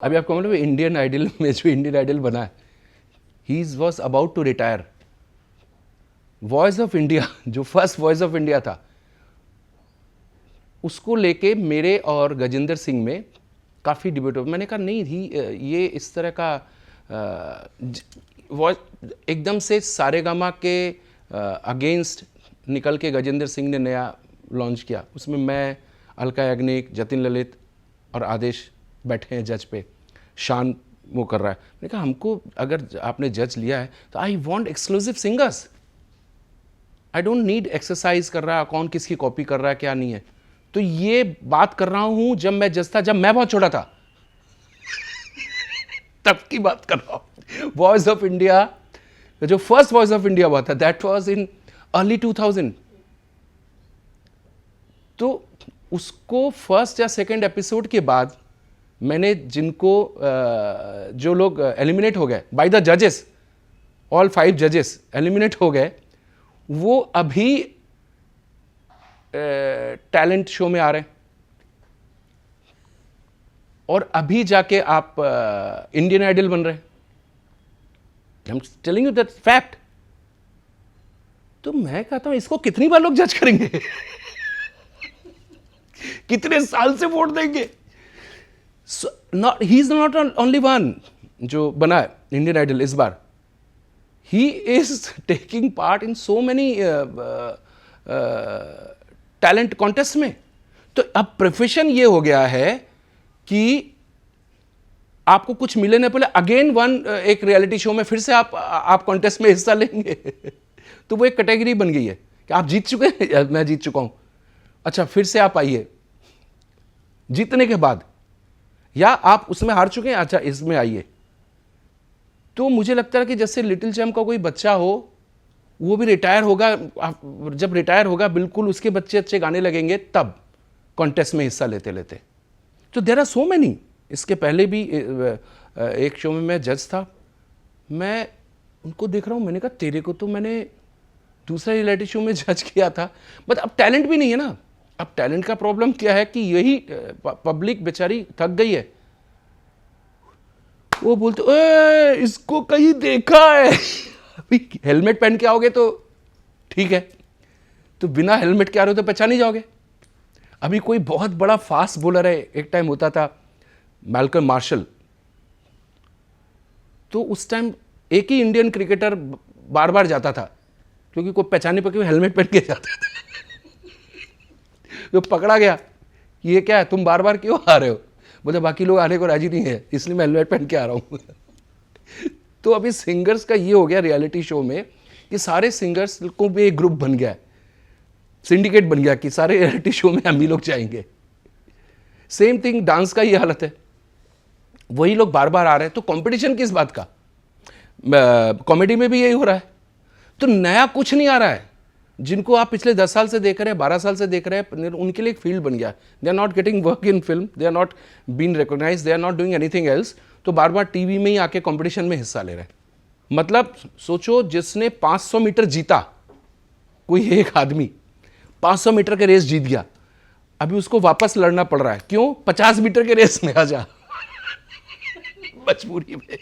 अभी आपको मतलब इंडियन आइडल में जो इंडियन आइडल बना है, he was about to retire. Voice of India जो फर्स्ट वॉइस ऑफ इंडिया था, उसको लेके मेरे और गजेंद्र सिंह में काफ़ी डिबेट हो। मैंने कहा नहीं ही ये इस तरह का वॉइस एकदम से सारेगामा के अगेंस्ट निकल के गजेंद्र सिंह ने नया लॉन्च किया। उसमें मैं, अलका याग्निक, जतिन ललित और आदेश बैठे हैं जज पे, शान वो कर रहा है। मैंने कहा हमको अगर आपने जज लिया है तो I want exclusive singers, I don't need exercise कर रहा है कौन किसकी कॉपी कर रहा है क्या नहीं है। तो ये बात कर रहा हूं जब मैं जज था, जब मैं बहुत छोटा था तब की बात कर रहा हूं। वॉइस ऑफ इंडिया, जो फर्स्ट वॉइस ऑफ इंडिया हुआ था, दैट वाज इन अर्ली 2000। तो उसको फर्स्ट या सेकंड एपिसोड के बाद मैंने जिनको जो लोग एलिमिनेट हो गए बाय द जजेस, ऑल 5 जजेस एलिमिनेट हो गए, वो अभी टैलेंट शो में आ रहे हैं और अभी जाके आप इंडियन आइडल बन रहे हैं। I am telling you that fact. तो मैं कहता हूं इसको कितनी बार लोग जज करेंगे कितने साल से वोट देंगे? He is not only one जो बना है इंडियन आइडल इस बार, he is taking part in so many talent contest में। तो अब प्रोफेशन ये हो गया है कि आपको कुछ मिले ना पहले अगेन एक रियलिटी शो में फिर से आप कॉन्टेस्ट में हिस्सा लेंगे तो वो एक कैटेगरी बन गई है कि आप जीत चुके हैं, मैं जीत चुका हूं, अच्छा फिर से आप आइए जीतने के बाद, या आप उसमें हार चुके हैं, अच्छा इसमें आइए। तो मुझे लगता है कि जैसे लिटिल चैम्प का कोई बच्चा हो, वो भी रिटायर होगा, जब रिटायर होगा बिल्कुल उसके बच्चे अच्छे गाने लगेंगे तब कॉन्टेस्ट में हिस्सा लेते लेते। तो देयर आर सो मैनी। इसके पहले भी एक शो में मैं जज था, मैं उनको देख रहा हूँ, मैंने कहा तेरे को तो मैंने दूसरा रियलिटी शो में जज किया था, बट अब टैलेंट भी नहीं है ना। अब टैलेंट का प्रॉब्लम क्या है कि यही पब्लिक बेचारी थक गई है, वो बोलते ओए इसको कहीं देखा है अभी हेलमेट पहन के आओगे तो ठीक है, तो बिना हेलमेट के आ रहे हो तो पहचान ही जाओगे। अभी कोई बहुत बड़ा फास्ट बॉलर है, एक टाइम होता था मैल्कम मार्शल, तो उस टाइम एक ही इंडियन क्रिकेटर बार बार जाता था क्योंकि कोई पहचानने पर क्यों हेलमेट पहन के जाता था तो पकड़ा गया, ये क्या है तुम बार बार क्यों आ रहे हो? बोले बाकी लोग आने को राजी नहीं है इसलिए मैं हेलमेट पहन के आ रहा हूँ तो अभी सिंगर्स का ये हो गया रियलिटी शो में कि सारे सिंगर्स को भी एक ग्रुप बन गया है, सिंडिकेट बन गया कि सारे रियलिटी शो में हम ही लोग जाएंगे। सेम थिंग डांस का ये हालत है, वही लोग बार बार आ रहे हैं, तो कंपटीशन किस बात का? कॉमेडी में भी यही हो रहा है। तो नया कुछ नहीं आ रहा है। जिनको आप पिछले 10 साल से देख रहे हैं, 12 साल से देख रहे हैं, उनके लिए एक फील्ड बन गया। They are not getting work in film, they are not been recognize, they are not doing anything else, तो बार बार टीवी में ही आके कंपटीशन में हिस्सा ले रहे हैं। मतलब सोचो, जिसने 500 मीटर जीता, कोई एक आदमी 500 मीटर के रेस जीत गया, अभी उसको वापस लड़ना पड़ रहा है, क्यों? 50 मीटर के रेस में आ जा मजबूरी में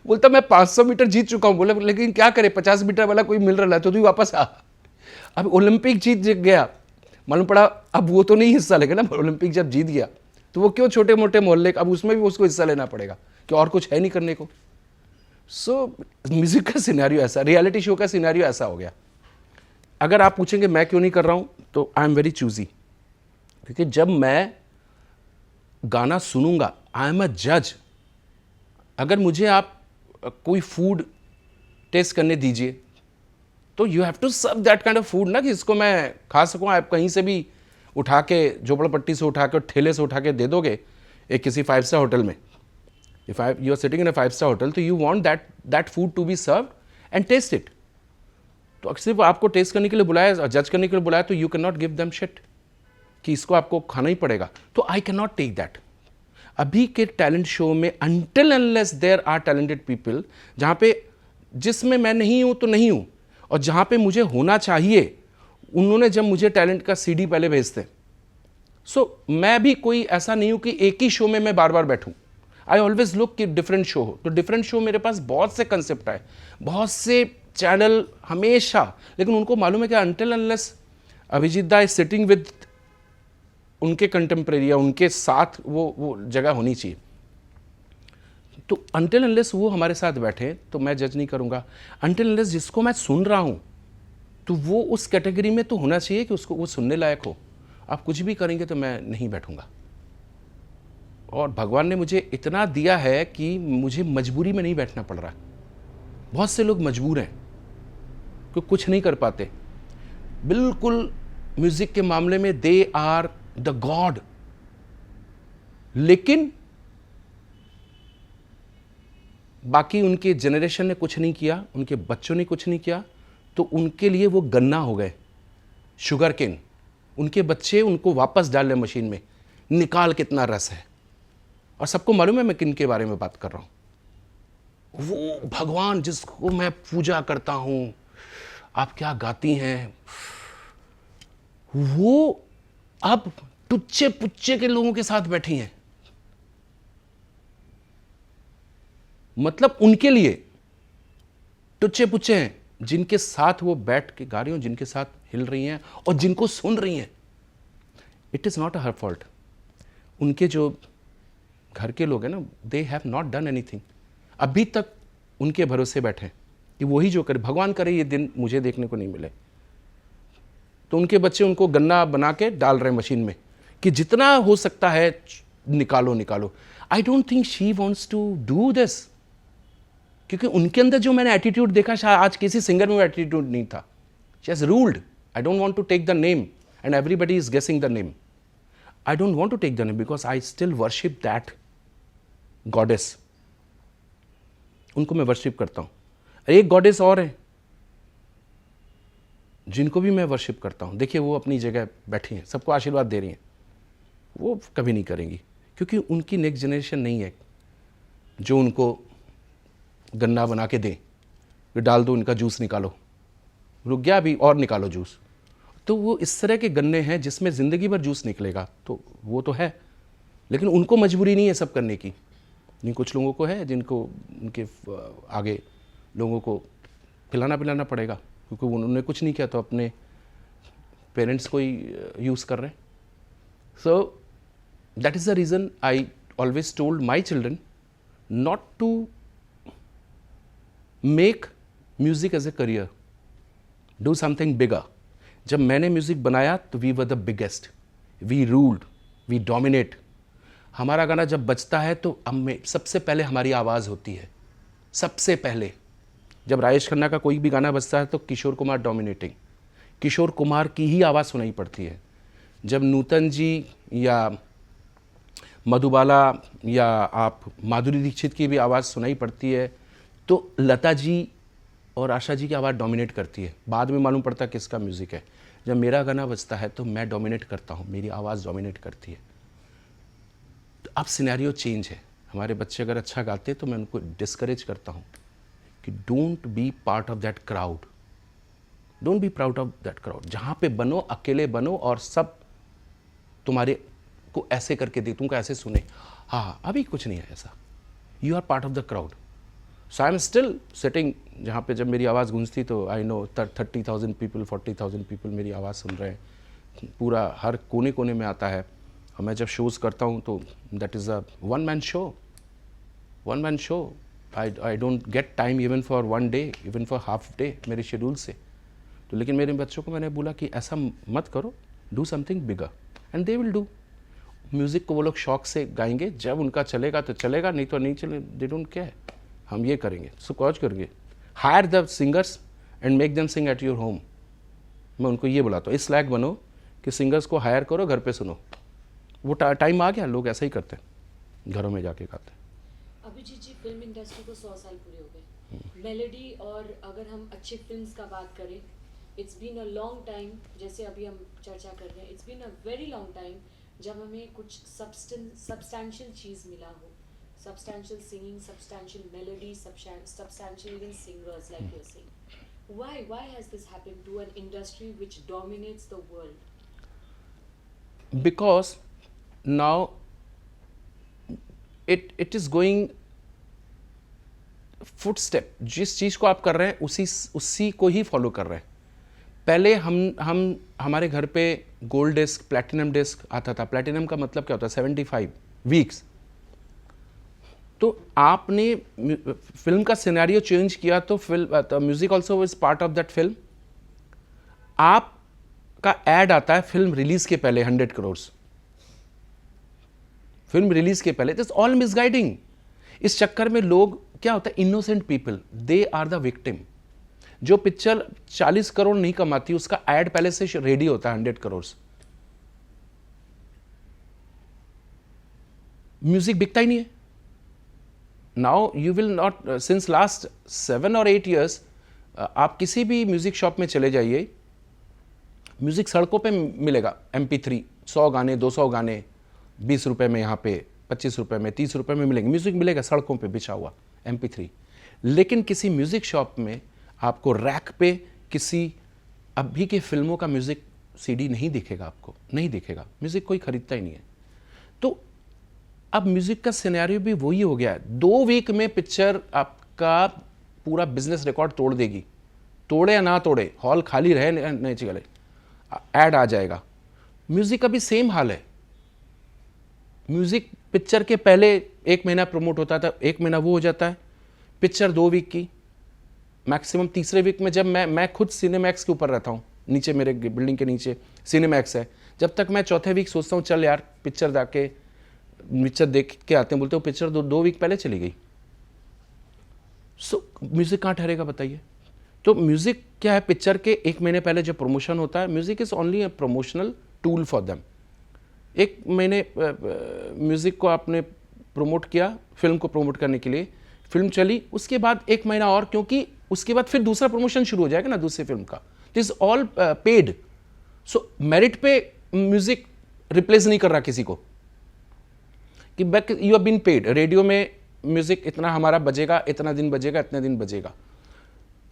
बोलता मैं 500 मीटर जीत चुका हूं, बोले लेकिन क्या करे, 50 मीटर वाला कोई मिल रहा है तो तू वापस आ। अब ओलंपिक जीत गया, मालूम पड़ा अब वो तो नहीं हिस्सा लेगा ना, ओलंपिक जब जीत गया तो वो क्यों छोटे मोटे मोहल्ले, अब उसमें भी उसको हिस्सा लेना पड़ेगा कि और कुछ है नहीं करने को। सो म्यूजिक का सिनेरियो ऐसा, रियलिटी शो का सिनेरियो ऐसा हो गया। अगर आप पूछेंगे मैं क्यों नहीं कर रहा हूं, तो आई एम वेरी चूजी, क्योंकि जब मैं गाना सुनूंगा, आई एम अ जज। अगर मुझे आप कोई फूड टेस्ट करने दीजिए तो you have to serve that kind of food ना, कि इसको मैं खा सकूं। आप कहीं से भी उठा के, झोपड़पट्टी से उठा के और ठेले से उठा के दे दोगे एक किसी 5 स्टार होटल में, if you are sitting in a 5 star hotel, तो you want that food to be served and taste it. तो सिर्फ आपको टेस्ट करने के लिए बुलाया और जज करने के लिए बुलाया, तो you can not give them shit कि इसको आपको खाना ही पड़ेगा। तो I can not take that. अभी के टैलेंट शो में until unless there are talented people, जहां पे जिसमें मैं नहीं हूं तो नहीं हूं, और जहां पे मुझे होना चाहिए, उन्होंने जब मुझे टैलेंट का सीडी पहले भेजते, मैं भी कोई ऐसा नहीं हूं कि एक ही शो में मैं बार बार बैठूं। आई ऑलवेज लुक कि डिफरेंट शो हो, तो डिफरेंट शो मेरे पास बहुत से कंसेप्ट आए, बहुत से चैनल हमेशा, लेकिन उनको मालूम है कि अनटिल अनलेस अभिजीत दा इज सिटिंग विद उनके कंटेम्प्रेरी या उनके साथ वो जगह होनी चाहिए, तो अनटिल अनलेस वो हमारे साथ बैठे तो मैं जज नहीं करूंगा। अनटिल अनलेस जिसको मैं सुन रहा हूं तो वो उस कैटेगरी में तो होना चाहिए कि उसको वो सुनने लायक हो। आप कुछ भी करेंगे तो मैं नहीं बैठूंगा। और भगवान ने मुझे इतना दिया है कि मुझे मजबूरी में नहीं बैठना पड़ रहा। बहुत से लोग मजबूर हैं कि कुछ नहीं कर पाते। बिल्कुल म्यूजिक के मामले में दे आर द गॉड, लेकिन बाकी उनके जनरेशन ने कुछ नहीं किया, उनके बच्चों ने कुछ नहीं किया, तो उनके लिए वो गन्ना हो गए, शुगर केन। उनके बच्चे उनको वापस डाल रहे मशीन में, निकाल कितना रस है। और सबको मालूम है मैं किन के बारे में बात कर रहा हूं। वो भगवान जिसको मैं पूजा करता हूं, आप क्या गाती हैं, वो अब टुच्चे पुच्चे के लोगों के साथ बैठी हैं। मतलब उनके लिए टुच्चे पुच्चे हैं, जिनके साथ वो बैठ के गा रही हूं, जिनके साथ हिल रही हैं और जिनको सुन रही हैं। It is not a her fault. उनके जो घर के लोग हैं ना, they have not done anything. अभी तक उनके भरोसे बैठे हैं कि वही जो करे, भगवान करे ये दिन मुझे देखने को नहीं मिले। तो उनके बच्चे उनको गन्ना बना के डाल रहे हैं मशीन में कि जितना हो सकता है निकालो निकालो। I don't think she wants to do this, क्योंकि उनके अंदर जो मैंने एटीट्यूड देखा, शायद आज किसी सिंगर में एटीट्यूड नहीं था। She has ruled. I don't want to take the name and everybody is guessing the name. I don't want to take the name because I still worship that goddess. उनको मैं worship करता हूं। एक goddess और है जिनको भी मैं वर्शिप करता हूं। देखिए वो अपनी जगह बैठी हैं, सबको आशीर्वाद दे रही हैं। वो कभी नहीं करेंगी, क्योंकि उनकी नेक्स्ट जनरेशन नहीं है जो उनको गन्ना बना के दें, डाल दो इनका जूस निकालो, रुक गया अभी और निकालो जूस। तो वो इस तरह के गन्ने हैं जिसमें ज़िंदगी भर जूस निकलेगा, तो वो तो है, लेकिन उनको मजबूरी नहीं है सब करने की। नहीं, कुछ लोगों को है जिनको उनके आगे लोगों को खिलाना पिलाना पड़ेगा, क्योंकि उन्होंने कुछ नहीं किया तो अपने पेरेंट्स को ही यूज़ कर रहे हैं। So that is the reason I always told my children not to make music as a career, do something bigger. जब मैंने म्यूजिक बनाया तो we were the biggest, we ruled, we dominate. हमारा गाना जब बजता है तो सबसे पहले हमारी आवाज़ होती है। सबसे पहले जब राजेश खन्ना का कोई भी गाना बजता है तो किशोर कुमार डोमिनेटिंग, किशोर कुमार की ही आवाज़ सुनाई पड़ती है। जब नूतन जी या मधुबाला या आप माधुरी दीक्षित की भी आवाज़ सुनाई पड़ती है तो लता जी और आशा जी की आवाज़ डोमिनेट करती है। बाद में मालूम पड़ता है किसका म्यूज़िक है। जब मेरा गाना बजता है तो मैं डोमिनेट करता हूँ, मेरी आवाज़ डोमिनेट करती है। तो अब सिनेरियो चेंज है। हमारे बच्चे अगर अच्छा गाते तो मैं उनको डिस्करेज करता हूँ कि don't be part of that crowd, don't be proud of that crowd. जहाँ पे बनो अकेले बनो और सब तुम्हारे को ऐसे करके दे, तुमको ऐसे सुने। हाँ, अभी कुछ नहीं है ऐसा। You are part of the crowd. So I am still sitting जहाँ पे जब मेरी आवाज़ गूंजती तो आई नो 30,000 पीपल 40,000 पीपल मेरी आवाज़ सुन रहे हैं। पूरा हर कोने कोने में आता है। और मैं जब शोज़ करता हूँ तो that is a one man show. I don't get time even for one day, even for half day मेरे शेड्यूल से। तो लेकिन मेरे बच्चों को मैंने बोला कि ऐसा मत करो, do something bigger and they will do. Music को वो लोग शौक से गाएंगे, जब उनका चलेगा तो चलेगा, नहीं तो नहीं चले, दे डोंट केयर। हम ये करेंगे, सो कॉज करके hire the singers and make them sing at your home. मैं उनको ये बुलाता हूँ, इस लायक बनो कि सिंगर्स को हायर करो, घर पे सुनो। वो टाइम आ गया, लोग ऐसा ही करते हैं, घरों में जाके गाते हैं। अभिजीत जी, फिल्म इंडस्ट्री को 100 साल पूरे हो गए। मेलोडी और अगर हम अच्छे फिल्म्स का बात करें, it's been a long time, जैसे अभी हम चर्चा कर रहे हैं, it's been a very long time जब हमें कुछ सब्सटेंशियल चीज़ मिला हो, substantial singing, substantial melody, substantial even singers like you're saying. Why has this happened to an industry which dominates the world? because now it is going footstep, जिस चीज़ को आप कर रहे हैं उसी को ही फॉलो कर रहे हैं। पहले हम हमारे घर पे गोल्ड डिस्क, प्लैटिनम डिस्क आता था। प्लैटिनम का मतलब क्या होता है? 75 वीक्स। तो आपने फिल्म का सिनेरियो चेंज किया तो music also is part of that film. आपका एड आता है फिल्म रिलीज के पहले 100 करोड़, फिल्म रिलीज के पहले। This all misguiding. इस चक्कर में लोग, क्या होता है, innocent people, they are the victim. जो पिक्चर 40 करोड़ नहीं कमाती उसका एड पहले से रेडी होता है 100 करोड़। म्यूजिक बिकता ही नहीं है। Now you will not, since last 7 और 8 years आप किसी भी म्यूजिक शॉप में चले जाइए, म्यूजिक सड़कों पे मिलेगा। MP3 100 गाने, 200 गाने 20 रुपए में, यहाँ पे 25 रुपए में, 30 रुपए में मिलेंगे। म्यूजिक मिलेगा सड़कों पे बिछा हुआ MP3। लेकिन किसी म्यूजिक शॉप में आपको रैक पे किसी अभी के फिल्मों का म्यूजिक CD नहीं दिखेगा, आपको नहीं दिखेगा। म्यूजिक कोई खरीदता ही नहीं है। तो अब म्यूजिक का सिनेरियो भी वही हो गया है। 2 वीक में पिक्चर आपका पूरा बिजनेस रिकॉर्ड तोड़ देगी। तोड़े या ना तोड़े, हॉल खाली रहे नहीं चले, ऐड आ जाएगा। म्यूजिक का भी सेम हाल है। म्यूजिक पिक्चर के पहले 1 महीना प्रमोट होता था, 1 महीना वो हो जाता है। पिक्चर 2 वीक की, मैक्सिमम तीसरे वीक में, जब मैं खुद सिनेमैक्स के ऊपर रहता हूँ, नीचे मेरे बिल्डिंग के नीचे सिनेमैक्स है, जब तक मैं चौथे वीक सोचता हूँ चल यार पिक्चर देख के आते हैं, बोलते हो पिक्चर 2 वीक पहले चली गई। सो म्यूजिक कहाँ ठहरेगा बताइए? तो म्यूजिक क्या है, पिक्चर के 1 महीने पहले जब प्रमोशन होता है, music is only a promotional tool for them. 1 महीने म्यूजिक को आपने प्रमोट किया, फिल्म को प्रमोट करने के लिए, फिल्म चली, उसके बाद 1 महीना और, क्योंकि उसके बाद फिर दूसरा प्रमोशन शुरू हो जाएगा ना दूसरी फिल्म का। This all paid. So merit पे म्यूजिक रिप्लेस नहीं कर रहा किसी को कि back you have been paid. Radio में म्यूजिक इतना हमारा बजेगा, इतना दिन बजेगा, इतने दिन बजेगा,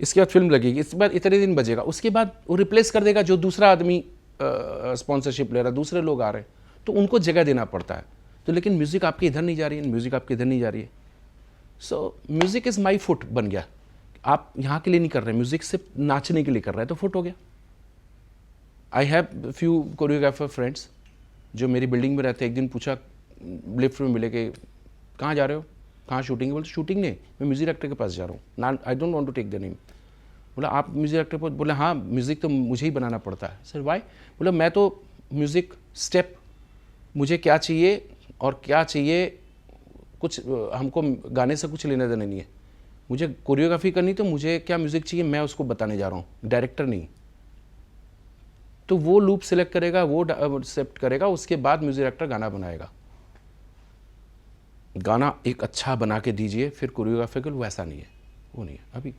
इसके बाद फिल्म लगेगी, इसके बाद इतने दिन बजेगा, उसके बाद वो रिप्लेस कर देगा जो दूसरा आदमी स्पॉन्सरशिप ले रहा है, दूसरे लोग आ रहे हैं, तो उनको जगह देना पड़ता है। तो लेकिन म्यूजिक आपकी इधर नहीं जा रही है, म्यूजिक आपकी इधर नहीं जा रही है। सो म्यूजिक इज माई फुट बन गया। आप यहाँ के लिए नहीं कर रहे, म्यूजिक सिर्फ नाचने के लिए कर रहे हैं, तो फुट हो गया। I have few choreographer friends जो मेरी बिल्डिंग में रहते हैं। एक दिन पूछा, लिफ्ट में मिले कि कहाँ जा रहे हो, कहाँ शूटिंग है? बोलते शूटिंग नहीं, मैं म्यूजिक डायरेक्टर के पास जा रहा हूँ ना, I don't want to take the name. बोला आप म्यूजिक डायरेक्टर पर? बोले हाँ, म्यूजिक तो मुझे ही बनाना पड़ता है। Sir why? बोला मैं तो म्यूजिक स्टेप, मुझे क्या चाहिए और क्या चाहिए, कुछ हमको गाने से कुछ लेना देना नहीं है, मुझे कोरियोग्राफी करनी, तो मुझे क्या म्यूजिक चाहिए मैं उसको बताने जा रहा हूँ, डायरेक्टर नहीं। तो वो लूप सेलेक्ट करेगा, वो सेलेक्ट करेगा, उसके बाद म्यूजिक डायरेक्टर गाना बनाएगा। गाना एक अच्छा बना के दीजिए, फिर कोरियोग्राफिकल वैसा नहीं है, वो नहीं है, अभी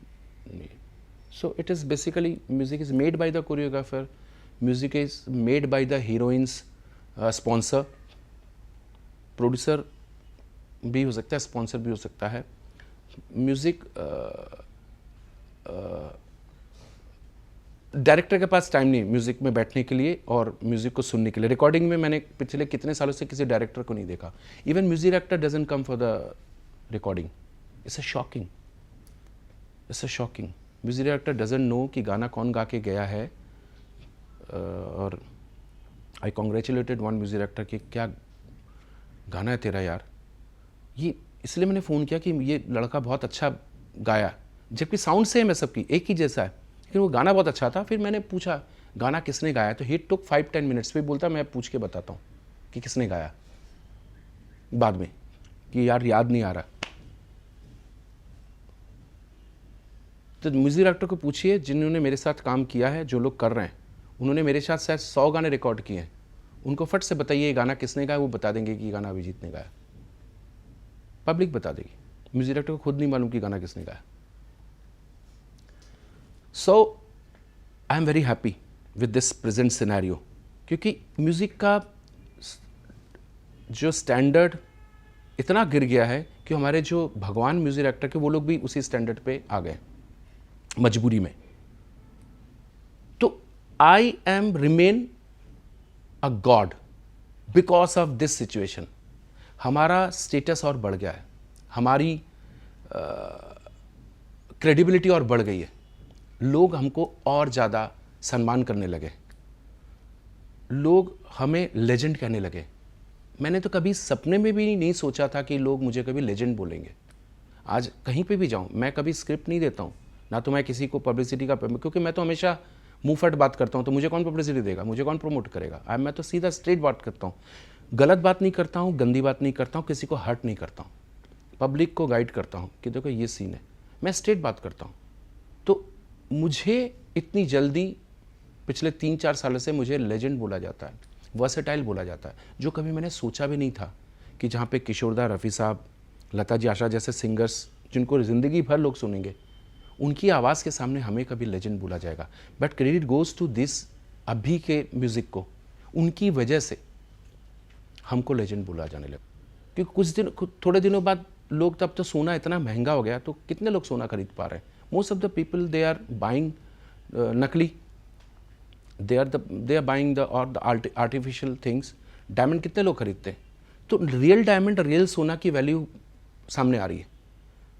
नहीं है। So it is basically music is made by the choreographer, music is made by the heroines sponsor, producer भी हो सकता है, स्पॉन्सर भी हो सकता है। म्यूज़िक डायरेक्टर के पास टाइम नहीं म्यूज़िक में बैठने के लिए और म्यूज़िक को सुनने के लिए। रिकॉर्डिंग में मैंने पिछले कितने सालों से किसी डायरेक्टर को नहीं देखा। Even music director doesn't come for the recording. It's a shocking, it's a shocking. Music director doesn't know कि गाना कौन गा के गया है। और आई कॉन्ग्रेचुलेटेड वन म्यूजिक डायरेक्टर कि क्या गाना है तेरा यार, ये इसलिए मैंने फ़ोन किया कि ये लड़का बहुत अच्छा गाया, जबकि साउंड सेम है सबकी, एक ही जैसा है, लेकिन वो गाना बहुत अच्छा था। फिर मैंने पूछा गाना किसने गाया, तो ही टुक 5-10 मिनट्स। फिर बोलता मैं पूछ के बताता हूँ कि किसने गाया, बाद में कि यार याद नहीं आ रहा। तो म्यूजिक डायरेक्टर को पूछिए जिन्होंने मेरे साथ काम किया है, जो लोग कर रहे हैं, उन्होंने मेरे साथ शायद 100 गाने रिकॉर्ड किए हैं, उनको फट से बताइए ये गाना किसने गाया, वो बता देंगे कि गाना अभिजीत ने गाया, पब्लिक बता देगी। म्यूजिक डायरेक्टर को खुद नहीं मालूम कि गाना किसने गाया। So I am very happy with this present scenario, क्योंकि म्यूज़िक का जो स्टैंडर्ड इतना गिर गया है कि हमारे जो भगवान म्यूजिक डायरेक्टर के, वो लोग भी उसी स्टैंडर्ड पे आ गए मजबूरी में। तो I am remain a God because of this situation हमारा स्टेटस और बढ़ गया है, हमारी क्रेडिबिलिटी और बढ़ गई है, लोग हमको और ज़्यादा सम्मान करने लगे, लोग हमें लेजेंड कहने लगे। मैंने तो कभी सपने में भी नहीं सोचा था कि लोग मुझे कभी लेजेंड बोलेंगे। आज कहीं पे भी जाऊं, मैं कभी स्क्रिप्ट नहीं देता हूं, ना तो मैं किसी को पब्लिसिटी का, क्योंकि मैं तो हमेशा मुंह फट बात करता हूं, तो मुझे कौन पब्लिसिटी देगा, मुझे कौन प्रमोट करेगा। मैं तो सीधा स्ट्रेट बात करता हूं, गलत बात नहीं करता हूं, गंदी बात नहीं करता हूं, किसी को हर्ट नहीं करता हूं, पब्लिक को गाइड करता हूं कि देखो ये सीन है, मैं स्ट्रेट बात करता हूं। तो मुझे इतनी जल्दी पिछले 3-4 सालों से मुझे लेजेंड बोला जाता है, वर्सेटाइल बोला जाता है, जो कभी मैंने सोचा भी नहीं था कि जहाँ पे किशोरदा, रफ़ी साहब, लता जी, आशा जैसे सिंगर्स जिनको ज़िंदगी भर लोग सुनेंगे, उनकी आवाज़ के सामने हमें कभी लेजेंड बोला जाएगा। But credit goes to this, अभी के म्यूज़िक को, उनकी वजह से हमको लेजेंड बोला जाने लगा। क्योंकि थोड़े दिनों बाद लोग, तब तो सोना इतना महंगा हो गया, तो कितने लोग सोना खरीद पा रहे हैं। Most of the people they are buying नकली, they are buying the artificial things. Diamond कितने लोग खरीदते हैं, तो रियल डायमंड, रियल सोना की वैल्यू सामने आ रही है,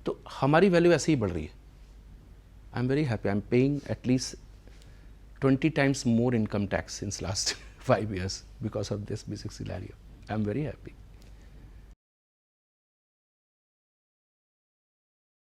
तो हमारी वैल्यू ऐसे ही बढ़ रही है। आई am very happy, I am paying at least 20 times more income tax since last 5 years because of this music scenario. I am very happy.